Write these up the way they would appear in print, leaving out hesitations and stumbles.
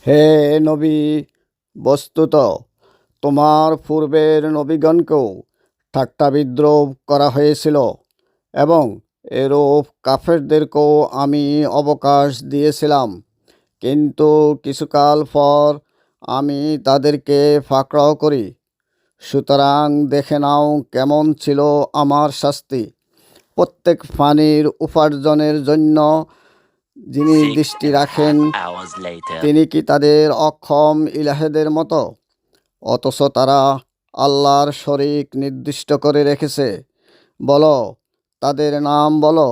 হে নবী, বস্তুত তোমার পূর্বের নবীগণকেও ঠাট্টা বিদ্রূপ করা হয়েছিল এবং এরূপ কাফেরদেরকেও আমি অবকাশ দিয়েছিলাম, কিন্তু কিছুকাল পর আমি তাদেরকে পাকড়াও করি। সুতরাং দেখে নাও কেমন ছিল আমার শাস্তি। প্রত্যেক প্রাণীর উপার্জনের জন্য যিনি দৃষ্টি রাখেন, তিনি কি তাদের অক্ষম ইলাহেদের মতো? অথচ তারা আল্লাহর শরীক নির্দিষ্ট করে রেখেছে। বলো, তাদের নাম বলো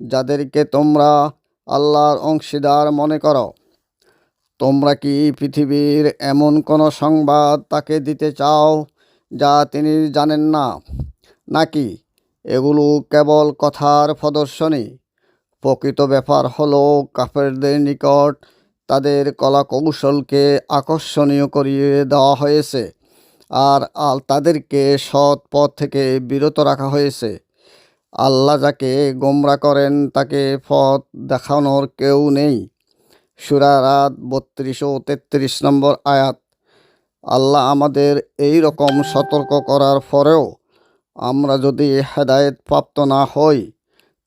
যাদেরকে তোমরা আল্লাহর অংশীদার মনে করো। তোমরা কি পৃথিবীর এমন কোনো সংবাদ তাকে দিতে চাও যা তিনি জানেন না, নাকি এগুলো কেবল কথার প্রদর্শনী? প্রকৃত ব্যাপার হলো, কাফেরদের নিকট তাদের কলাকৌশলকে আকর্ষণীয় করিয়ে দেওয়া হয়েছে আর তাদেরকে সৎ পথ থেকে বিরত রাখা হয়েছে। আল্লাহ যাকে গোমরা করেন তাকে পথ দেখানোর কেউ নেই। সূরা রাদ ৩২ ও ৩৩ নম্বর আয়াত। আল্লাহ আমাদের এই রকম সতর্ক করার পরেও আমরা যদি হেদায়েত প্রাপ্ত না হই,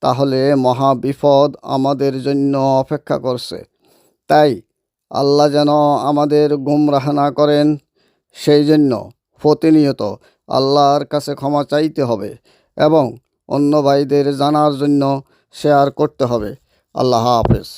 তাহলে মহা বিপদ আমাদের জন্য অপেক্ষা করছে। তাই আল্লাহ যেন আমাদের গুমরাহ না করেন, সেই জন্য প্রতিনিয়ত আল্লাহর কাছে ক্ষমা চাইতে হবে এবং অন্য ভাইদের জানার জন্য শেয়ার করতে হবে। আল্লাহ হাফেজ।